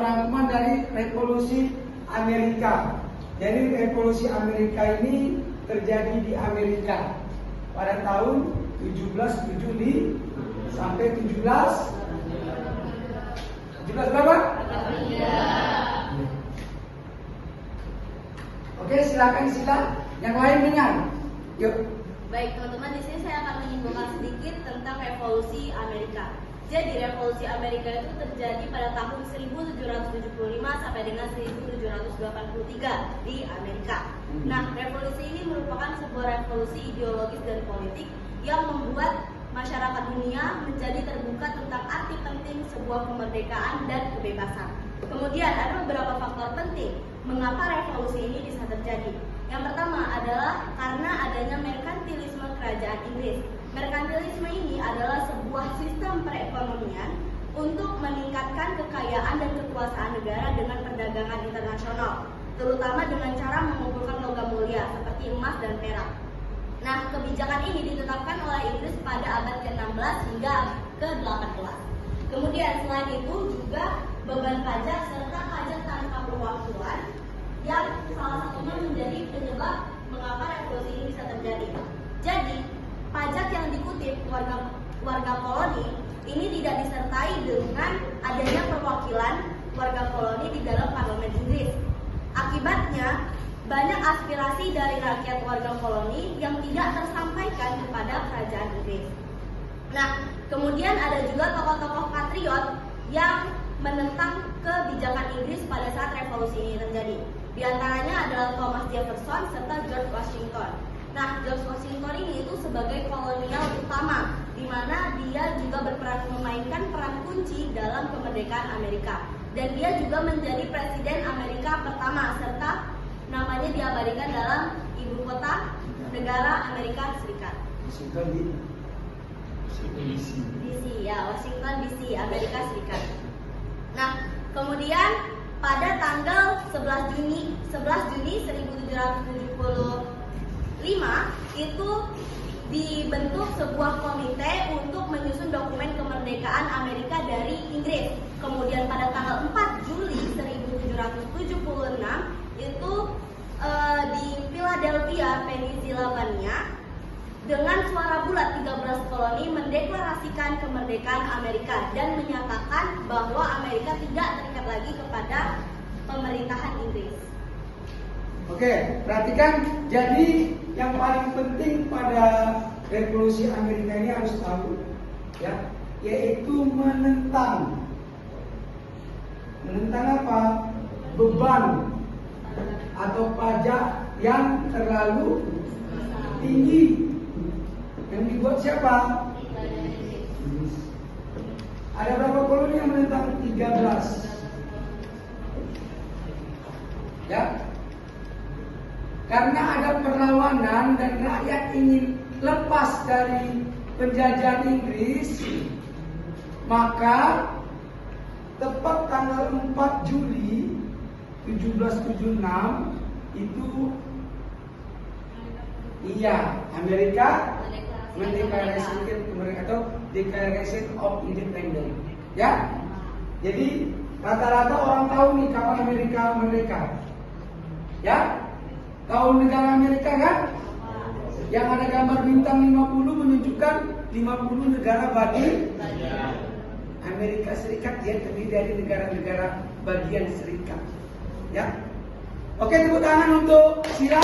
rangkuman dari revolusi Amerika. Jadi revolusi Amerika ini terjadi di Amerika pada tahun 1775 sampai 17 berapa? Oke, silakan yang lain dengar. Yuk. Baik teman-teman, di sini saya akan menyimpulkan sedikit tentang revolusi Amerika. Jadi revolusi Amerika itu terjadi pada tahun 1775 sampai dengan 1783 di Amerika. Nah, revolusi ini merupakan sebuah revolusi ideologis dan politik yang membuat masyarakat dunia menjadi terbuka tentang arti penting sebuah kemerdekaan dan kebebasan. Kemudian ada beberapa faktor penting mengapa revolusi ini bisa terjadi. Yang pertama adalah karena adanya merkantilisme kerajaan Inggris. Merkantilisme ini adalah sebuah sistem perekonomian untuk meningkatkan kekayaan dan kekuasaan negara dengan perdagangan internasional, terutama dengan cara mengumpulkan logam mulia seperti emas dan perak. Nah, kebijakan ini ditetapkan oleh Inggris pada abad ke-16 hingga ke-18. Kemudian selain itu juga beban pajak serta pajak tanpa perwakilan yang salah satunya menjadi penyebab mengapa revolusi ini bisa terjadi. Jadi, pajak yang dikutip warga koloni ini tidak disertai dengan adanya perwakilan warga koloni di dalam parlemen Inggris. Akibatnya, banyak aspirasi dari rakyat warga koloni yang tidak tersampaikan kepada kerajaan Inggris. Nah, kemudian ada juga tokoh-tokoh patriot yang menentang kebijakan Inggris pada saat revolusi ini terjadi. Di antaranya adalah Thomas Jefferson serta George Washington. Nah, George Washington ini itu sebagai kolonial utama, di mana dia juga memainkan peran kunci dalam kemerdekaan Amerika. Dan dia juga menjadi presiden Amerika pertama, serta namanya diabadikan dalam ibu kota negara Amerika Serikat. Washington DC, ya, Washington DC, Amerika Serikat. Nah, kemudian pada tanggal 11 Juni 1775 itu dibentuk sebuah komite untuk menyusun dokumen kemerdekaan Amerika dari Inggris. Kemudian pada tanggal 4 Juli 1776 itu di Philadelphia, Pennsylvania, dengan suara bulat 13 koloni mendeklarasikan kemerdekaan Amerika dan menyatakan bahwa Amerika tidak terikat lagi kepada pemerintahan Inggris. Oke, perhatikan. Jadi yang paling penting pada revolusi Amerika ini harus tahu, ya, yaitu menentang apa? Beban atau pajak yang terlalu tinggi. Yang dibuat siapa? Ada berapa koloni yang menentang? 13. Ya. Karena ada perlawanan dan rakyat ingin lepas dari penjajahan Inggris, maka tepat tanggal 4 Juli 1776 itu Amerika mendeklarasikan kemerdekaan atau Declaration of Independence. Ya. Jadi rata-rata orang tahu nih kapan Amerika merdeka. Ya. Tahu negara Amerika kan? Yang ada gambar bintang 50 menunjukkan 50 negara bagian Amerika Serikat, dia terdiri dari negara-negara bagian serikat. Ya. Oke, tepuk tangan untuk Sila.